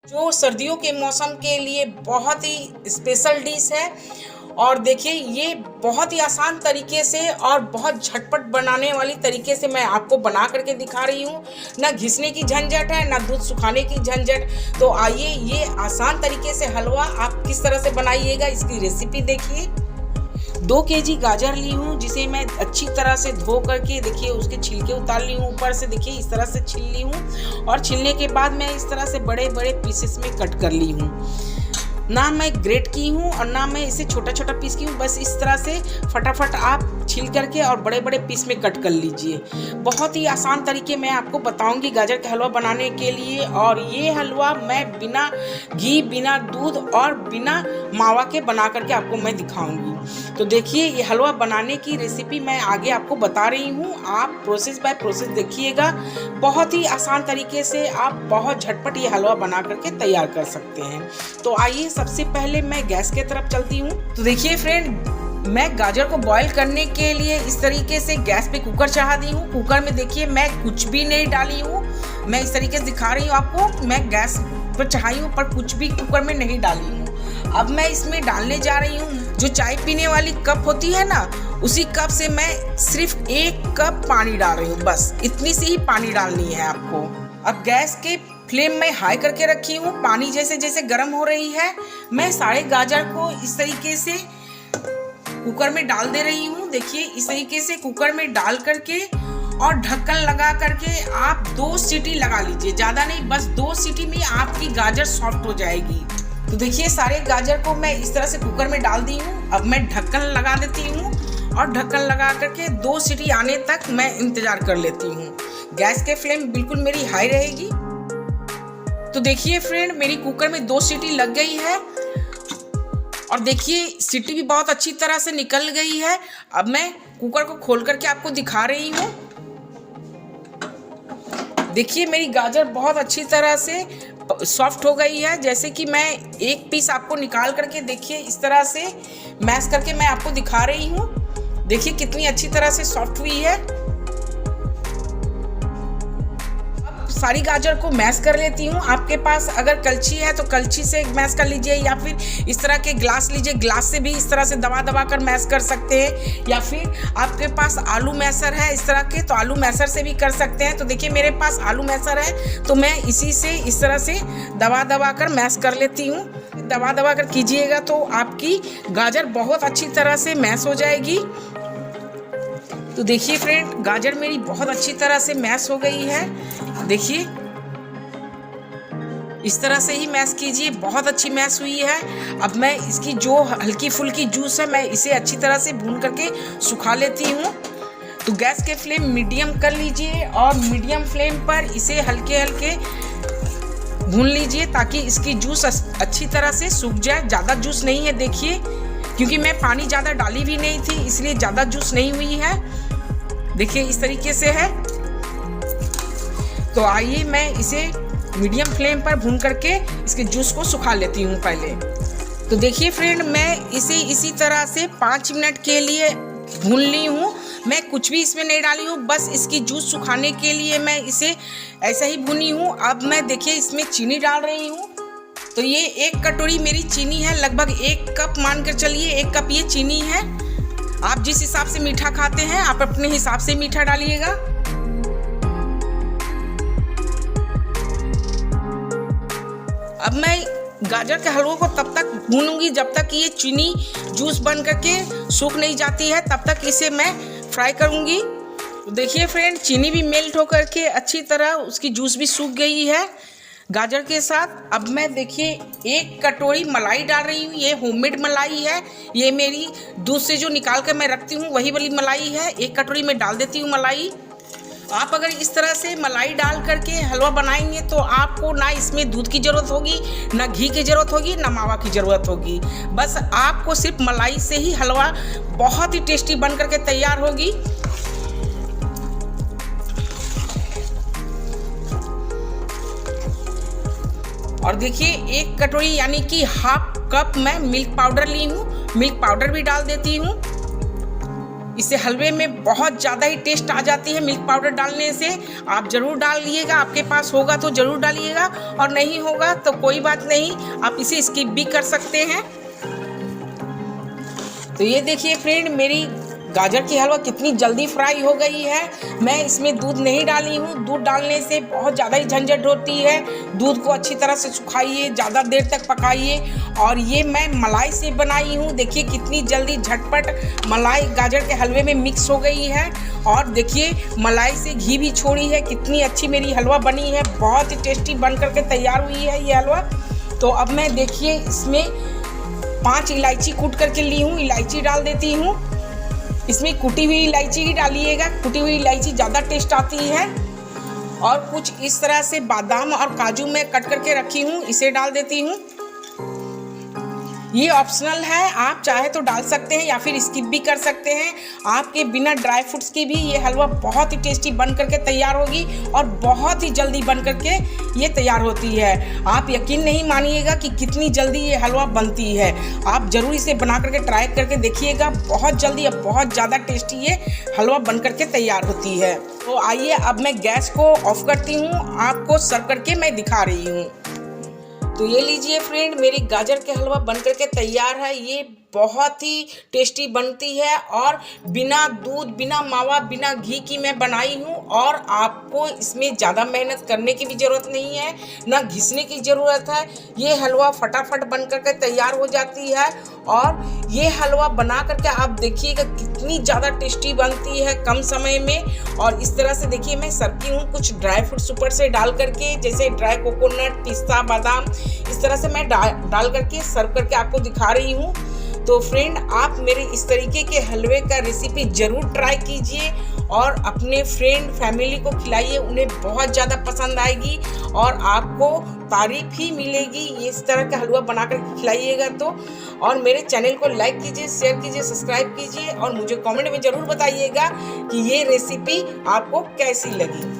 जो सर्दियों के मौसम के लिए बहुत ही स्पेशल डिश है। और देखिए ये बहुत ही आसान तरीके से और बहुत झटपट बनाने वाली तरीके से मैं आपको बना करके दिखा रही हूँ। ना घिसने की झंझट है, ना दूध सुखाने की झंझट। तो आइए ये आसान तरीके से हलवा आप किस तरह से बनाइएगा, इसकी रेसिपी देखिए। 2 केजी गाजर ली हूँ, जिसे मैं अच्छी तरह से धो करके देखिए उसके छिलके उतार ली हूँ। ऊपर से देखिए इस तरह से छील ली हूँ और छीलने के बाद मैं इस तरह से बड़े बड़े पीसेस में कट कर ली हूँ। ना मैं ग्रेट की हूँ और ना मैं इसे छोटा छोटा पीस की हूँ। बस इस तरह से फटाफट आप छील करके और बड़े बड़े पीस में कट कर लीजिए। बहुत ही आसान तरीके मैं आपको बताऊंगी गाजर का हलवा बनाने के लिए। और ये हलवा मैं बिना घी, बिना दूध और बिना मावा के बना करके आपको मैं दिखाऊंगी। तो देखिए ये हलवा बनाने की रेसिपी मैं आगे आपको बता रही हूँ, आप प्रोसेस बाय प्रोसेस देखिएगा। बहुत ही आसान तरीके से आप बहुत झटपट ये हलवा बना करके तैयार कर सकते हैं। तो आइए सबसे पहले मैं गैस के तरफ चलती हूँ। तो देखिए फ्रेंड, मैं गाजर को बॉईल करने के लिए इस तरीके से गैस पे कुकर चढ़ा दी हूँ। कुकर में देखिए मैं कुछ भी नहीं डाली हूँ, मैं इस तरीके से दिखा रही हूँ आपको। मैं गैस पर चढ़ाई हूँ पर कुछ भी कुकर में नहीं डाली हूँ। अब मैं इसमें डालने जा रही हूँ जो चाय पीने वाली कप होती है ना, उसी कप से मैं सिर्फ 1 कप पानी डाल रही हूँ। बस इतनी सी ही पानी डालनी है आपको। अब गैस के फ्लेम में हाई करके रखी हूँ। पानी जैसे जैसे गर्म हो रही है, मैं सारे गाजर को इस तरीके से कुकर में डाल दे रही हूँ। देखिए इस तरीके से कुकर में डाल करके और ढक्कन लगा करके आप 2 सीटी लगा लीजिए। ज़्यादा नहीं, बस 2 सीटी में आपकी गाजर सॉफ्ट हो जाएगी। तो देखिए सारे गाजर को मैं इस तरह से कुकर में डाल दी हूँ। अब मैं ढक्कन लगा देती हूँ और ढक्कन लगा करके 2 सीटी आने तक मैं इंतज़ार कर लेती हूँ। गैस के फ्लेम बिल्कुल मेरी हाई रहेगी। तो देखिए फ्रेंड, मेरी कुकर में 2 सीटी लग गई है और देखिए सीटी भी बहुत अच्छी तरह से निकल गई है। अब मैं कुकर को खोल करके आपको दिखा रही हूँ। देखिए मेरी गाजर बहुत अच्छी तरह से सॉफ्ट हो गई है। जैसे कि मैं एक पीस आपको निकाल करके देखिए इस तरह से मैश करके मैं आपको दिखा रही हूँ। देखिए कितनी अच्छी तरह से सॉफ्ट हुई है। सारी गाजर को मैश कर लेती हूँ। आपके पास अगर कलछी है तो कलछी से मैश कर लीजिए, या फिर इस तरह के ग्लास लीजिए, ग्लास से भी इस तरह से दबा दबा कर मैश कर सकते हैं। या फिर आपके पास आलू मैशर है इस तरह के, तो आलू मैशर से भी कर सकते हैं। तो देखिए मेरे पास आलू मैशर है तो मैं इसी से इस तरह से दबा दबा कर मैश कर लेती हूँ। दबा दबा कर कीजिएगा तो आपकी गाजर बहुत अच्छी तरह से मैश हो जाएगी। तो देखिए फ्रेंड, गाजर मेरी बहुत अच्छी तरह से मैश हो गई है। देखिए इस तरह से ही मैश कीजिए, बहुत अच्छी मैश हुई है। अब मैं इसकी जो हल्की फुल्की जूस है मैं इसे अच्छी तरह से भून करके सुखा लेती हूँ। तो गैस के फ्लेम मीडियम कर लीजिए और मीडियम फ्लेम पर इसे हल्के हल्के भून लीजिए ताकि इसकी जूस अच्छी तरह से सूख जाए। ज़्यादा जूस नहीं है देखिए, क्योंकि मैं पानी ज़्यादा डाली भी नहीं थी इसलिए ज़्यादा जूस नहीं हुई है। देखिए इस तरीके से है। तो आइए मैं इसे मीडियम फ्लेम पर भून करके इसके जूस को सुखा लेती हूँ पहले। तो देखिए फ्रेंड, मैं इसे इसी तरह से 5 मिनट के लिए भून ली हूँ। मैं कुछ भी इसमें नहीं डाली हूँ, बस इसकी जूस सुखाने के लिए मैं इसे ऐसा ही भुनी हूँ। अब मैं देखिए इसमें चीनी डाल रही हूँ। तो ये 1 कटोरी मेरी चीनी है, लगभग 1 कप मान कर चलिए, 1 कप ये चीनी है। आप जिस हिसाब से मीठा खाते हैं आप अपने हिसाब से मीठा डालिएगा। अब मैं गाजर के हलवे को तब तक भूनूंगी जब तक ये चीनी जूस बन करके सूख नहीं जाती है, तब तक इसे मैं फ्राई करूंगी। तो देखिए फ्रेंड, चीनी भी मेल्ट होकर के अच्छी तरह उसकी जूस भी सूख गई है गाजर के साथ। अब मैं देखिए 1 कटोरी मलाई डाल रही हूँ। ये होममेड मलाई है, ये मेरी दूध से जो निकाल कर मैं रखती हूँ वही वाली मलाई है। 1 कटोरी में डाल देती हूँ मलाई। आप अगर इस तरह से मलाई डाल करके हलवा बनाएंगे तो आपको ना इसमें दूध की ज़रूरत होगी, ना घी की ज़रूरत होगी, ना मावा की ज़रूरत होगी। बस आपको सिर्फ मलाई से ही हलवा बहुत ही टेस्टी बन करके तैयार होगी। और देखिए 1 कटोरी यानी कि ½ कप मैं मिल्क पाउडर ली हूँ। मिल्क पाउडर भी डाल देती हूँ। इससे हलवे में बहुत ज़्यादा ही टेस्ट आ जाती है। मिल्क पाउडर डालने से आप ज़रूर डालिएगा, आपके पास होगा तो ज़रूर डालिएगा, और नहीं होगा तो कोई बात नहीं, आप इसे स्किप भी कर सकते हैं। तो ये देखिए फ्रेंड, मेरी गाजर की हलवा कितनी जल्दी फ्राई हो गई है। मैं इसमें दूध नहीं डाली हूँ, दूध डालने से बहुत ज़्यादा ही झंझट होती है। दूध को अच्छी तरह से सुखाइए, ज़्यादा देर तक पकाइए। और ये मैं मलाई से बनाई हूँ। देखिए कितनी जल्दी झटपट मलाई गाजर के हलवे में मिक्स हो गई है। और देखिए मलाई से घी भी छोड़ी है। कितनी अच्छी मेरी हलवा बनी है, बहुत ही टेस्टी बन करके तैयार हुई है ये हलवा। तो अब मैं देखिए इसमें 5 इलायची कूट करके ली हूँ, इलायची डाल देती हूँ। इसमें कुटी हुई इलायची ही डालिएगा, कुटी हुई इलायची ज़्यादा टेस्ट आती है। और कुछ इस तरह से बादाम और काजू मैं कट करके रखी हूँ, इसे डाल देती हूँ। ये ऑप्शनल है, आप चाहे तो डाल सकते हैं या फिर स्किप भी कर सकते हैं। आपके बिना ड्राई फ्रूट्स के भी ये हलवा बहुत ही टेस्टी बन करके तैयार होगी और बहुत ही जल्दी बन करके ये तैयार होती है। आप यकीन नहीं मानिएगा कि कितनी जल्दी ये हलवा बनती है। आप ज़रूर इसे बना करके ट्राई करके देखिएगा, बहुत जल्दी और बहुत ज़्यादा टेस्टी ये हलवा बन करके तैयार होती है। तो आइए अब मैं गैस को ऑफ करती हूँ, आपको सर्व करके मैं दिखा रही हूँ। तो ये लीजिए फ्रेंड, मेरी गाजर के हलवा बन करके तैयार है। ये बहुत ही टेस्टी बनती है और बिना दूध, बिना मावा, बिना घी की मैं बनाई हूँ। और आपको इसमें ज़्यादा मेहनत करने की भी ज़रूरत नहीं है, ना घिसने की ज़रूरत है। ये हलवा फटाफट बन करके तैयार हो जाती है। और ये हलवा बना करके आप देखिएगा कितनी ज़्यादा टेस्टी बनती है कम समय में। और इस तरह से देखिए मैं सरकी हूँ कुछ ड्राई फ्रूट्स ऊपर से डाल करके, जैसे ड्राई कोकोनट, पिस्ता, बादाम, इस तरह से मैं डाल करके सर्व करके आपको दिखा रही हूँ। तो फ्रेंड, आप मेरे इस तरीके के हलवे का रेसिपी ज़रूर ट्राई कीजिए और अपने फ्रेंड फैमिली को खिलाइए, उन्हें बहुत ज़्यादा पसंद आएगी और आपको तारीफ ही मिलेगी। ये इस तरह का हलवा बनाकर खिलाइएगा तो। और मेरे चैनल को लाइक कीजिए, शेयर कीजिए, सब्सक्राइब कीजिए और मुझे कमेंट में ज़रूर बताइएगा कि ये रेसिपी आपको कैसी लगी।